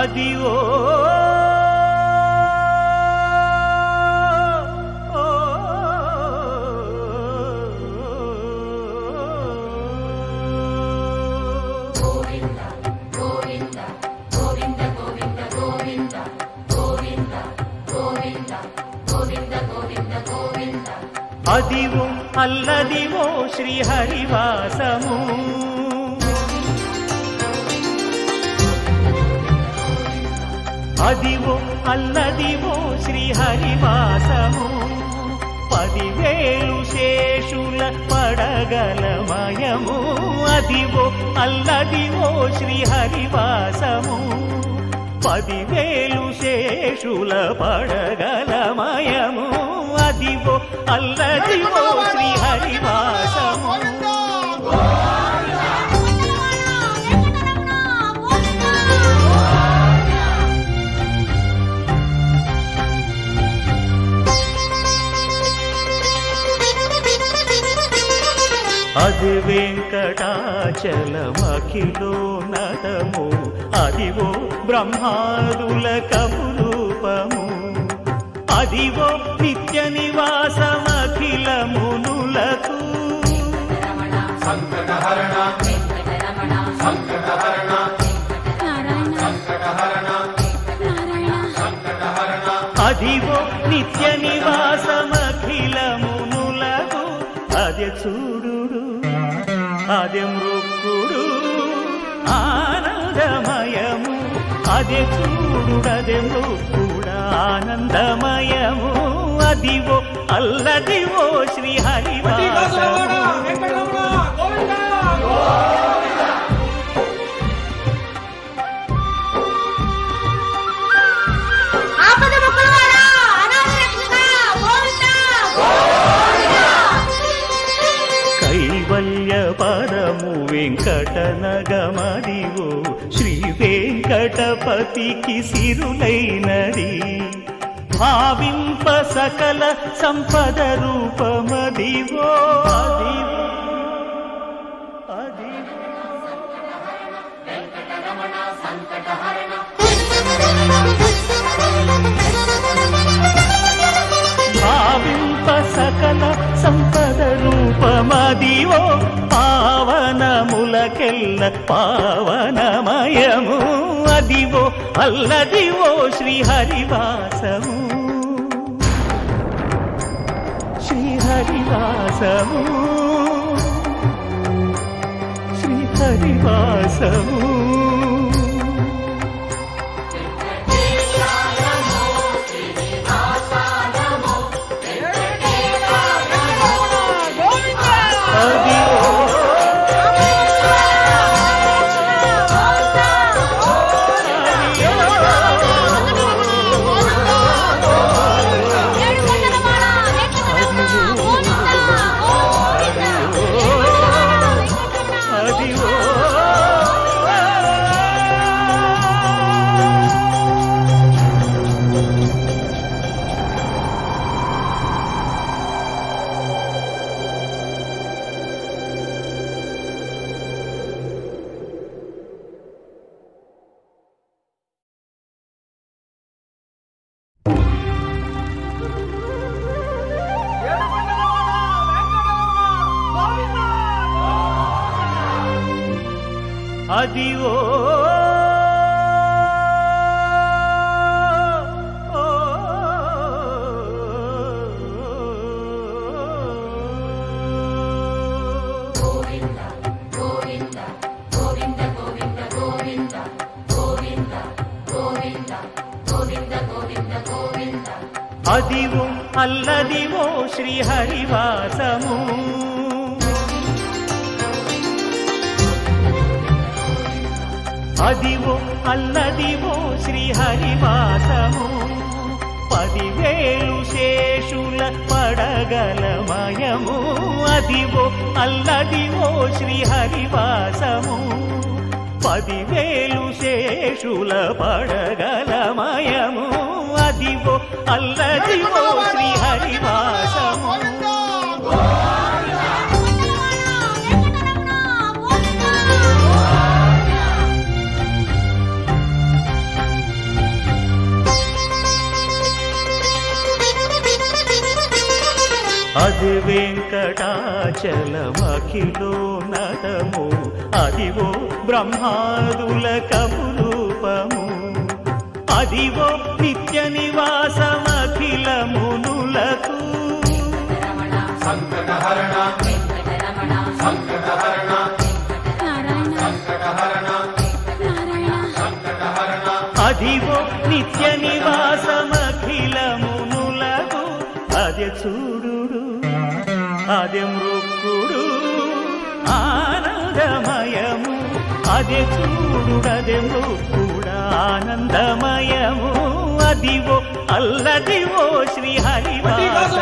అదివో అదివో అల్లదివో శ్రీహరివాసము అదివో అల్లదివో శ్రీహరివాసము 10,000 శేషుల పడగలమయము అదివో అల్లదివో శ్రీహరివాసము 10,000 శేషుల పడగలమయము అదివో అల్లదివో శ్రీహరివాసము అది వెంకటాచలమఖిలోన్నతము అదివో బ్రహ్మాదుల కపురూపము అదివో నిత్య నివాసమఖిలమునులకు సంకటహరణ సంకటహరణ అదివో నిత్య నివాసమఖిలమునులకు అదే చూడు అదే మృక్కుడు ఆనందమయము అదే చూడుడదే మృక్కుడు ఆనందమయము అదివో అల్లదివో శ్రీహరివాసము పరము వెంకటనగమదివో శ్రీ వెంకటపతికి సిరులైనది భావింప సకల సంపద రూపమదివో అదివో భావింప సకల సంపద రూపమదివో పావనములకెల్ల పావనమయము అదివో అల్లదివో శ్రీహరివాసము శ్రీహరివాసము శ్రీహరివాసము అదివో అదివో అల్లదివో శ్రీహరివాసము అదివో అల్లదివో శ్రీహరివాసము 10,000 శేషుల పడగలమయము అదివో అల్లదివో శ్రీహరివాసము 10,000 శేషుల పడగలమయము అదివో అల్లదివో శ్రీహరివాసము అది వెంకటాచలమఖిలోన్నతము అదివో బ్రహ్మాదుల కపురూపము అదివో నిత్య నివాసమఖిల మునులకు సంకటహరణ సంకటహరణ సంకటహరణ సంకటహరణ అదివో నిత్య నివాసమఖిల మునులకు అదే చూడు అదే మృక్కుడు ఆనందమయము అదే చూడు అదే మృక్కుడు ఆనందమయము అదివో అల్లదివో శ్రీహరివాసము